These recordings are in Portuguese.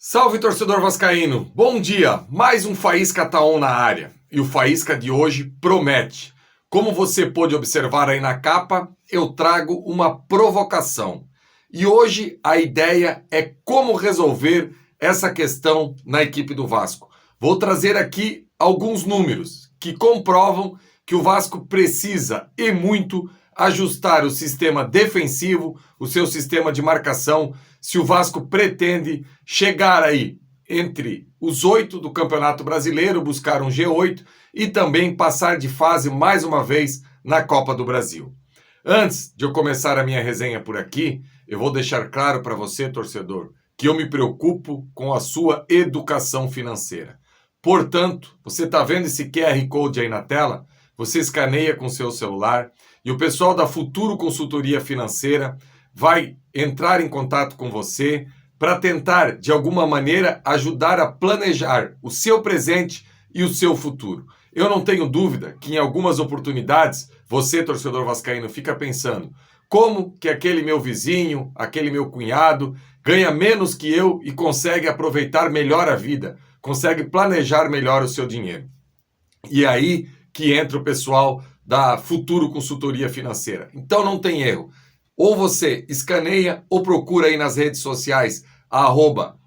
Salve, torcedor vascaíno! Bom dia! Mais um Faísca tá on na área. E o Faísca de hoje promete. Como você pôde observar aí na capa, eu trago uma provocação. E hoje a ideia é como resolver essa questão na equipe do Vasco. Vou trazer aqui alguns números que comprovam que o Vasco precisa, e muito, ajustar o sistema defensivo, o seu sistema de marcação, se o Vasco pretende chegar aí entre os 8 do Campeonato Brasileiro, buscar um G8 e também passar de fase mais uma vez na Copa do Brasil. Antes de eu começar a minha resenha por aqui, eu vou deixar claro para você, torcedor, que eu me preocupo com a sua educação financeira. Portanto, você está vendo esse QR Code aí na tela? Você escaneia com seu celular e o pessoal da Futuro Consultoria Financeira vai entrar em contato com você para tentar, de alguma maneira, ajudar a planejar o seu presente e o seu futuro. Eu não tenho dúvida que em algumas oportunidades, você, torcedor vascaíno, fica pensando como que aquele meu vizinho, aquele meu cunhado, ganha menos que eu e consegue aproveitar melhor a vida, consegue planejar melhor o seu dinheiro. E aí que entra o pessoal da Futuro Consultoria Financeira. Então não tem erro. Ou você escaneia ou procura aí nas redes sociais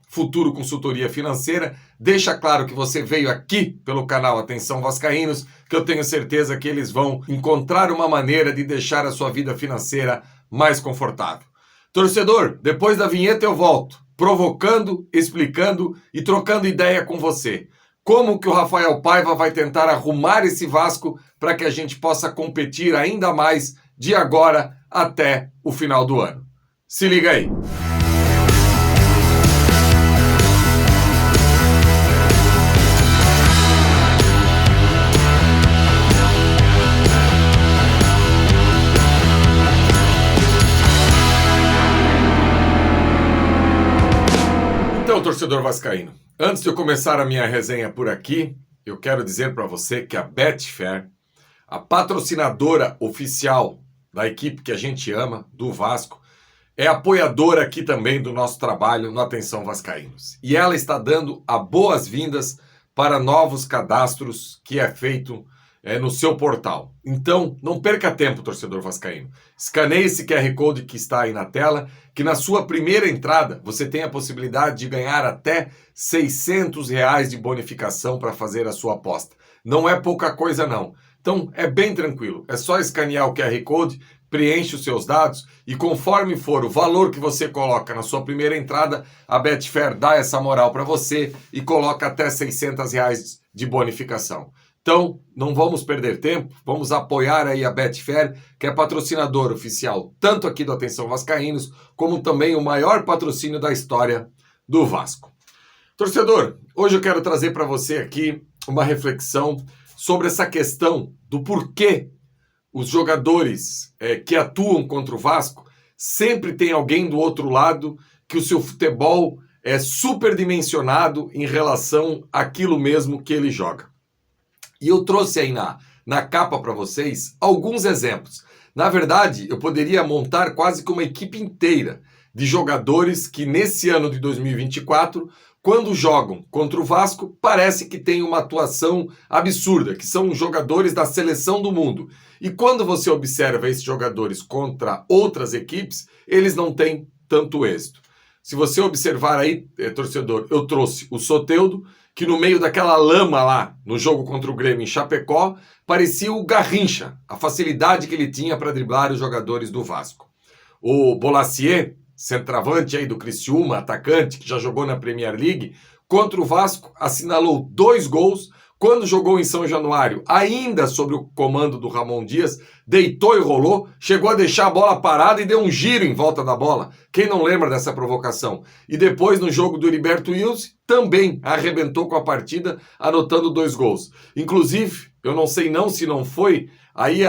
@Futuro Consultoria Financeira. Deixa claro que você veio aqui pelo canal Atenção Vascaínos, que eu tenho certeza que eles vão encontrar uma maneira de deixar a sua vida financeira mais confortável. Torcedor, depois da vinheta eu volto, provocando, explicando e trocando ideia com você. Como que o Rafael Paiva vai tentar arrumar esse Vasco para que a gente possa competir ainda mais de agora até o final do ano. Se liga aí! Então, torcedor vascaíno, antes de eu começar a minha resenha por aqui, eu quero dizer para você que a Betfair, a patrocinadora oficial da equipe que a gente ama, do Vasco, é apoiadora aqui também do nosso trabalho no Atenção Vascaínos. E ela está dando as boas-vindas para novos cadastros que é feito no seu portal. Então, não perca tempo, torcedor vascaíno. Escaneie esse QR Code que está aí na tela, que na sua primeira entrada você tem a possibilidade de ganhar até R$600 de bonificação para fazer a sua aposta. Não é pouca coisa não. Então, é bem tranquilo. É só escanear o QR Code, preenche os seus dados e conforme for o valor que você coloca na sua primeira entrada, a Betfair dá essa moral para você e coloca até R$600 de bonificação. Então, não vamos perder tempo, vamos apoiar aí a Betfair, que é patrocinador oficial tanto aqui do Atenção Vascaínos, como também o maior patrocínio da história do Vasco. Torcedor, hoje eu quero trazer para você aqui uma reflexão sobre essa questão do porquê os jogadores que atuam contra o Vasco sempre tem alguém do outro lado que o seu futebol é superdimensionado em relação àquilo mesmo que ele joga. E eu trouxe aí na capa para vocês alguns exemplos. Na verdade, eu poderia montar quase que uma equipe inteira de jogadores que nesse ano de 2024, quando jogam contra o Vasco, parece que tem uma atuação absurda, que são jogadores da seleção do mundo. E quando você observa esses jogadores contra outras equipes, eles não têm tanto êxito. Se você observar aí, torcedor, eu trouxe o Soteldo, que no meio daquela lama lá, no jogo contra o Grêmio em Chapecó, parecia o Garrincha, a facilidade que ele tinha para driblar os jogadores do Vasco. O Bolasie, centroavante aí do Criciúma, atacante, que já jogou na Premier League, contra o Vasco, assinalou 2 gols. Quando jogou em São Januário, ainda sob o comando do Ramon Dias, deitou e rolou, chegou a deixar a bola parada e deu um giro em volta da bola. Quem não lembra dessa provocação? E depois, no jogo do Heriberto Wilson, também arrebentou com a partida, anotando 2 gols. Inclusive, eu não sei se não foi, aí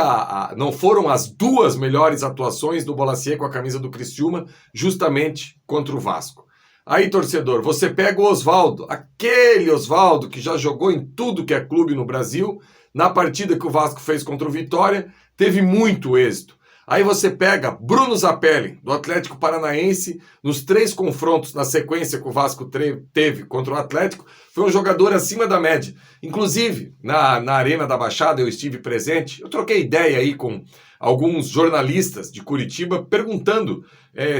não foram as 2 melhores atuações do Bolasie com a camisa do Criciúma, justamente contra o Vasco. Aí, torcedor, você pega o Osvaldo, aquele Osvaldo que já jogou em tudo que é clube no Brasil, na partida que o Vasco fez contra o Vitória, teve muito êxito. Aí você pega Bruno Zapelli, do Atlético Paranaense, nos 3 confrontos na sequência que o Vasco teve contra o Atlético, foi um jogador acima da média. Inclusive, na Arena da Baixada eu estive presente, eu troquei ideia aí com alguns jornalistas de Curitiba perguntando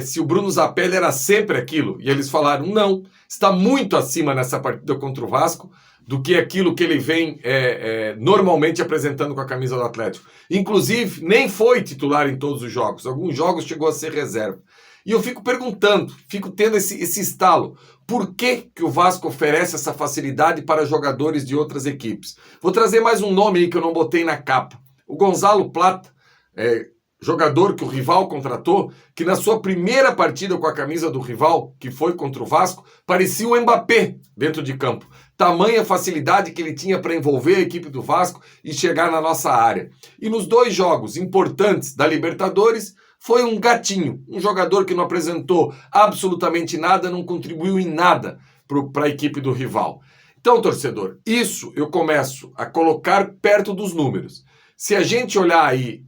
se o Bruno Zapelli era sempre aquilo. E eles falaram, não, está muito acima nessa partida contra o Vasco do que aquilo que ele vem normalmente apresentando com a camisa do Atlético. Inclusive, nem foi titular em todos os jogos. Alguns jogos chegou a ser reserva. E eu fico perguntando, fico tendo esse estalo. Por que o Vasco oferece essa facilidade para jogadores de outras equipes? Vou trazer mais um nome aí que eu não botei na capa. O Gonzalo Plata, jogador que o rival contratou, que na sua primeira partida com a camisa do rival, que foi contra o Vasco, parecia o Mbappé dentro de campo. Tamanha facilidade que ele tinha para envolver a equipe do Vasco e chegar na nossa área. E nos 2 jogos importantes da Libertadores, foi um gatinho, um jogador que não apresentou absolutamente nada, não contribuiu em nada para a equipe do rival. Então, torcedor, isso eu começo a colocar perto dos números. Se a gente olhar aí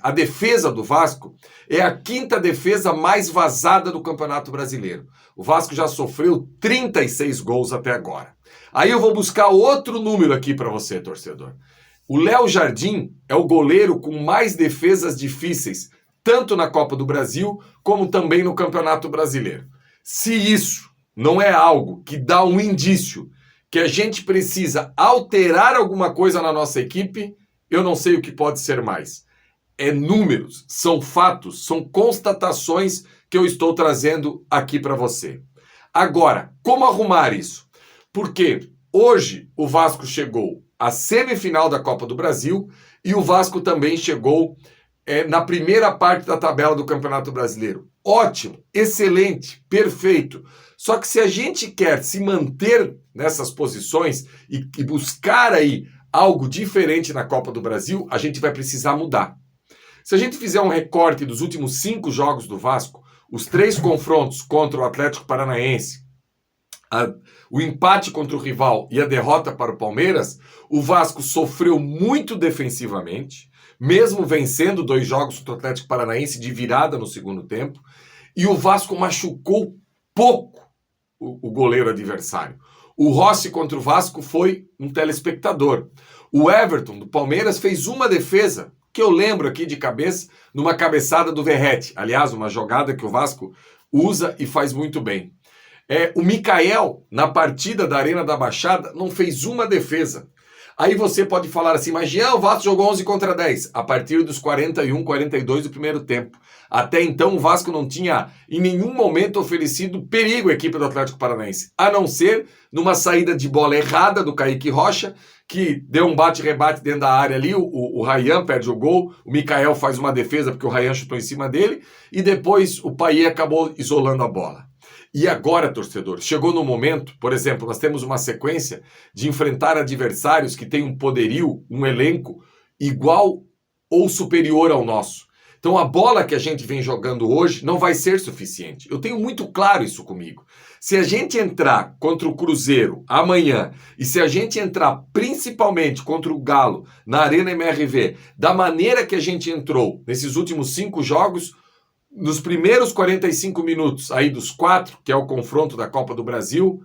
a defesa do Vasco, é a 5ª defesa mais vazada do Campeonato Brasileiro. O Vasco já sofreu 36 gols até agora. Aí eu vou buscar outro número aqui para você, torcedor. O Léo Jardim é o goleiro com mais defesas difíceis, tanto na Copa do Brasil, como também no Campeonato Brasileiro. Se isso não é algo que dá um indício que a gente precisa alterar alguma coisa na nossa equipe, eu não sei o que pode ser mais. É números, são fatos, são constatações que eu estou trazendo aqui para você. Agora, como arrumar isso? Porque hoje o Vasco chegou à semifinal da Copa do Brasil e o Vasco também chegou na primeira parte da tabela do Campeonato Brasileiro. Ótimo, excelente, perfeito. Só que se a gente quer se manter nessas posições e buscar aí algo diferente na Copa do Brasil, a gente vai precisar mudar. Se a gente fizer um recorte dos últimos 5 jogos do Vasco, os 3 confrontos contra o Atlético Paranaense, o empate contra o rival e a derrota para o Palmeiras, o Vasco sofreu muito defensivamente, mesmo vencendo 2 jogos contra o Atlético Paranaense de virada no segundo tempo, e o Vasco machucou pouco o goleiro adversário. O Rossi contra o Vasco foi um telespectador. O Everton, do Palmeiras, fez uma defesa, que eu lembro aqui de cabeça, numa cabeçada do Verratti. Aliás, uma jogada que o Vasco usa e faz muito bem. O Mikael, na partida da Arena da Baixada, não fez uma defesa. Aí você pode falar assim, mas Jean, o Vasco jogou 11 contra 10, a partir dos 41, 42 do primeiro tempo. Até então o Vasco não tinha em nenhum momento oferecido perigo à equipe do Atlético Paranaense, a não ser numa saída de bola errada do Kaique Rocha, que deu um bate-rebate dentro da área ali, o Ryan perde o gol, o Mikael faz uma defesa porque o Ryan chutou em cima dele, e depois o Payet acabou isolando a bola. E agora, torcedor, chegou no momento, por exemplo, nós temos uma sequência de enfrentar adversários que têm um poderio, um elenco igual ou superior ao nosso. Então a bola que a gente vem jogando hoje não vai ser suficiente. Eu tenho muito claro isso comigo. Se a gente entrar contra o Cruzeiro amanhã e se a gente entrar principalmente contra o Galo na Arena MRV, da maneira que a gente entrou nesses últimos 5 jogos, nos primeiros 45 minutos aí dos 4, que é o confronto da Copa do Brasil,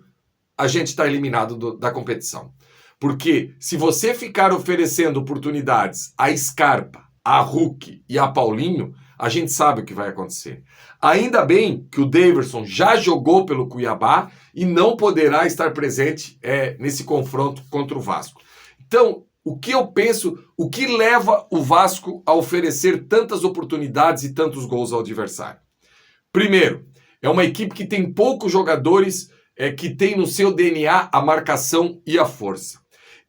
a gente está eliminado da competição. Porque se você ficar oferecendo oportunidades a Scarpa, a Hulk e a Paulinho, a gente sabe o que vai acontecer. Ainda bem que o Daverson já jogou pelo Cuiabá e não poderá estar presente nesse confronto contra o Vasco. Então, o que eu penso, o que leva o Vasco a oferecer tantas oportunidades e tantos gols ao adversário? Primeiro, é uma equipe que tem poucos jogadores que tem no seu DNA a marcação e a força.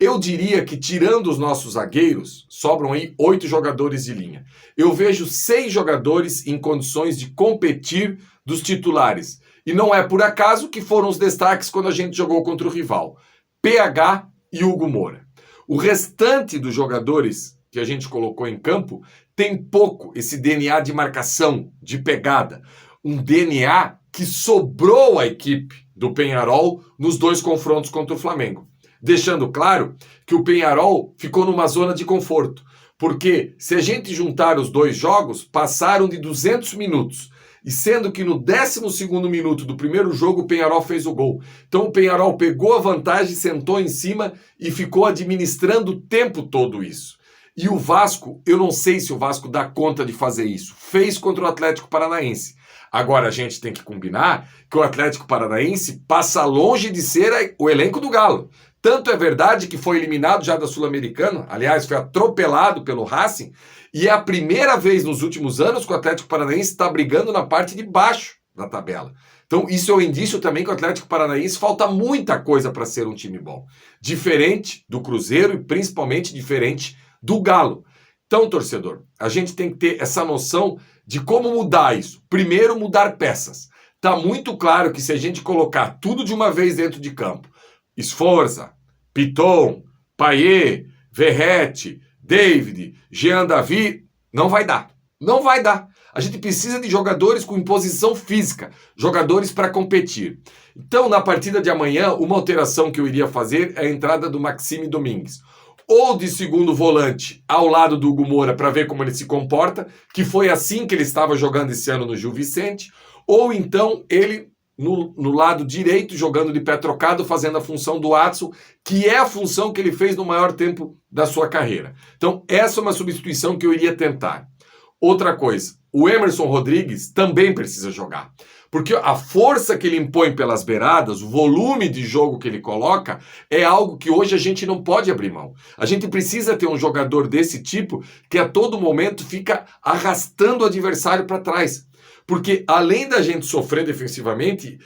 Eu diria que, tirando os nossos zagueiros, sobram aí 8 jogadores de linha. Eu vejo 6 jogadores em condições de competir dos titulares. E não é por acaso que foram os destaques quando a gente jogou contra o rival. PH e Hugo Moura. O restante dos jogadores que a gente colocou em campo tem pouco esse DNA de marcação, de pegada. Um DNA que sobrou à equipe do Peñarol nos 2 confrontos contra o Flamengo. Deixando claro que o Peñarol ficou numa zona de conforto. Porque se a gente juntar os dois jogos, passaram de 200 minutos. E sendo que no 12º minuto do primeiro jogo, o Peñarol fez o gol. Então o Peñarol pegou a vantagem, sentou em cima e ficou administrando o tempo todo isso. E o Vasco, eu não sei se o Vasco dá conta de fazer isso. Fez contra o Atlético Paranaense. Agora a gente tem que combinar que o Atlético Paranaense passa longe de ser o elenco do Galo. Tanto é verdade que foi eliminado já da Sul-Americana, aliás, foi atropelado pelo Racing, e é a primeira vez nos últimos anos que o Atlético Paranaense está brigando na parte de baixo da tabela. Então isso é um indício também que o Atlético Paranaense falta muita coisa para ser um time bom. Diferente do Cruzeiro e principalmente diferente do Galo. Então, torcedor, a gente tem que ter essa noção de como mudar isso. Primeiro, mudar peças. Tá muito claro que se a gente colocar tudo de uma vez dentro de campo, Sforza, Piton, Payet, Verratti, David, Jean Davi, não vai dar. Não vai dar. A gente precisa de jogadores com imposição física, jogadores para competir. Então, na partida de amanhã, uma alteração que eu iria fazer é a entrada do Maxime Domingues. Ou de segundo volante ao lado do Hugo Moura para ver como ele se comporta, que foi assim que ele estava jogando esse ano no Gil Vicente, ou então ele no lado direito, jogando de pé trocado, fazendo a função do Atsu, que é a função que ele fez no maior tempo da sua carreira. Então, essa é uma substituição que eu iria tentar. Outra coisa, o Emerson Rodrigues também precisa jogar. Porque a força que ele impõe pelas beiradas, o volume de jogo que ele coloca, é algo que hoje a gente não pode abrir mão. A gente precisa ter um jogador desse tipo que a todo momento fica arrastando o adversário para trás. Porque além da gente sofrer defensivamente,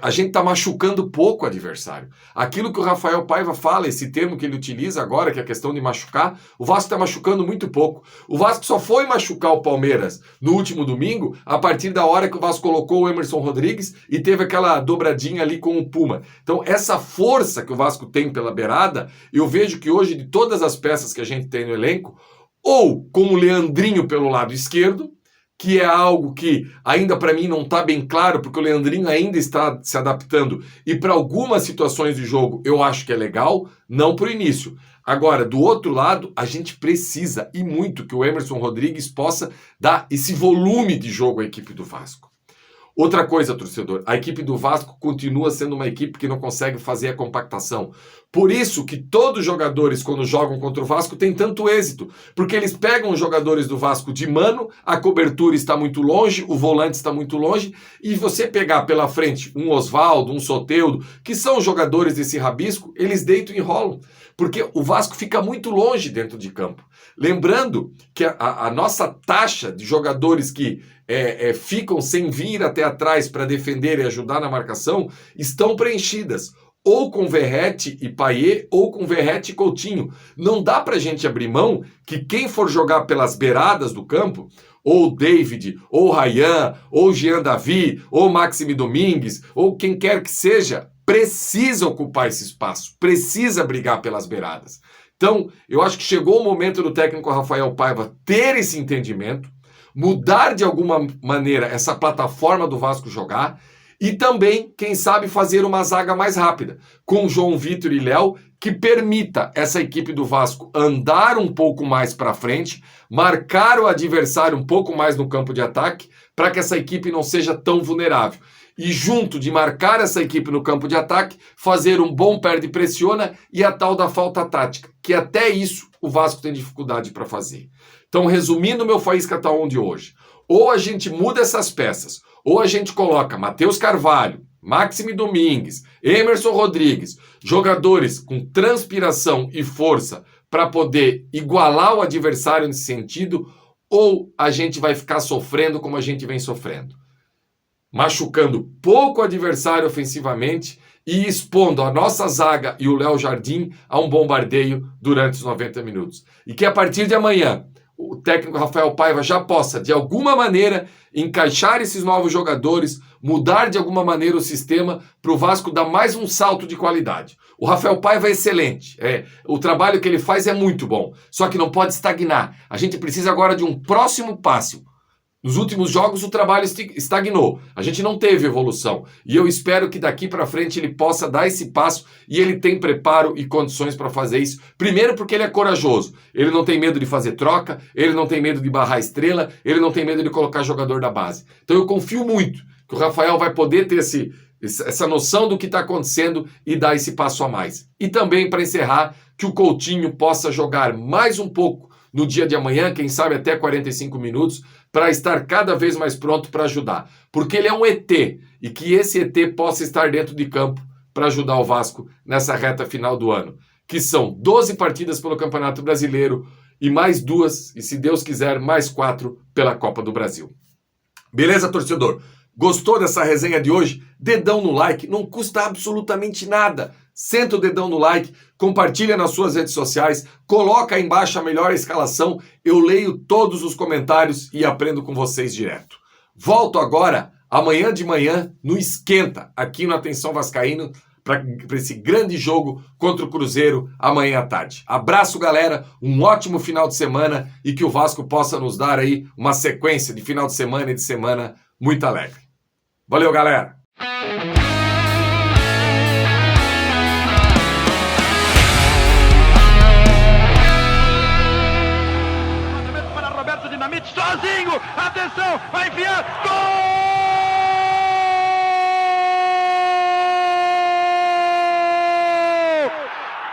a gente está machucando pouco o adversário. Aquilo que o Rafael Paiva fala, esse termo que ele utiliza agora, que é a questão de machucar, o Vasco está machucando muito pouco. O Vasco só foi machucar o Palmeiras no último domingo, a partir da hora que o Vasco colocou o Emerson Rodrigues e teve aquela dobradinha ali com o Puma. Então essa força que o Vasco tem pela beirada, eu vejo que hoje, de todas as peças que a gente tem no elenco, ou com o Leandrinho pelo lado esquerdo, que é algo que ainda para mim não está bem claro, porque o Leandrinho ainda está se adaptando, e para algumas situações de jogo eu acho que é legal, não para o início. Agora, do outro lado, a gente precisa, e muito, que o Emerson Rodrigues possa dar esse volume de jogo à equipe do Vasco. Outra coisa, torcedor, a equipe do Vasco continua sendo uma equipe que não consegue fazer a compactação. Por isso que todos os jogadores, quando jogam contra o Vasco, têm tanto êxito. Porque eles pegam os jogadores do Vasco de mano, a cobertura está muito longe, o volante está muito longe, e você pegar pela frente um Osvaldo, um Soteldo, que são jogadores desse rabisco, eles deitam e enrolam. Porque o Vasco fica muito longe dentro de campo. Lembrando que a nossa taxa de jogadores que ficam sem vir até atrás para defender e ajudar na marcação estão preenchidas. Ou com Verratti e Payet, ou com Verratti e Coutinho. Não dá para a gente abrir mão que quem for jogar pelas beiradas do campo, ou David, ou Ryan, ou Jean Davi, ou Maxime Domingues, ou quem quer que seja, precisa ocupar esse espaço, precisa brigar pelas beiradas. Então, eu acho que chegou o momento do técnico Rafael Paiva ter esse entendimento, mudar de alguma maneira essa plataforma do Vasco jogar e também, quem sabe, fazer uma zaga mais rápida, com João Vitor e Léo, que permita essa equipe do Vasco andar um pouco mais para frente, marcar o adversário um pouco mais no campo de ataque, para que essa equipe não seja tão vulnerável. E junto de marcar essa equipe no campo de ataque, fazer um bom perde-pressiona e a tal da falta tática, que até isso o Vasco tem dificuldade para fazer. Então, resumindo meu Faísca Tá Onde hoje, ou a gente muda essas peças, ou a gente coloca Matheus Carvalho, Maxime Domingues, Emerson Rodrigues, jogadores com transpiração e força para poder igualar o adversário nesse sentido, ou a gente vai ficar sofrendo como a gente vem sofrendo, machucando pouco o adversário ofensivamente e expondo a nossa zaga e o Léo Jardim a um bombardeio durante os 90 minutos. E que a partir de amanhã o técnico Rafael Paiva já possa, de alguma maneira, encaixar esses novos jogadores, mudar de alguma maneira o sistema para o Vasco dar mais um salto de qualidade. O Rafael Paiva é excelente, o trabalho que ele faz é muito bom, só que não pode estagnar. A gente precisa agora de um próximo passo Nos últimos jogos o trabalho estagnou, a gente não teve evolução e eu espero que daqui para frente ele possa dar esse passo e ele tem preparo e condições para fazer isso. Primeiro porque ele é corajoso, ele não tem medo de fazer troca, ele não tem medo de barrar estrela, ele não tem medo de colocar jogador da base. Então eu confio muito que o Rafael vai poder ter essa noção do que está acontecendo e dar esse passo a mais. E também para encerrar, que o Coutinho possa jogar mais um pouco no dia de amanhã, quem sabe até 45 minutos, para estar cada vez mais pronto para ajudar. Porque ele é um ET, e que esse ET possa estar dentro de campo para ajudar o Vasco nessa reta final do ano. Que são 12 partidas pelo Campeonato Brasileiro e mais 2, e se Deus quiser, mais 4 pela Copa do Brasil. Beleza, torcedor? Gostou dessa resenha de hoje? Dedão no like, não custa absolutamente nada. Senta o dedão no like, compartilha nas suas redes sociais, coloca aí embaixo a melhor escalação, eu leio todos os comentários e aprendo com vocês direto. Volto agora, amanhã de manhã, no Esquenta, aqui no Atenção Vascaíno, para esse grande jogo contra o Cruzeiro amanhã à tarde. Abraço, galera, um ótimo final de semana e que o Vasco possa nos dar aí uma sequência de final de semana e de semana muito alegre. Valeu, galera! Sozinho, atenção, vai enfiar, gol!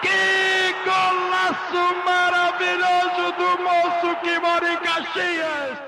Que golaço maravilhoso do moço que mora em Caxias!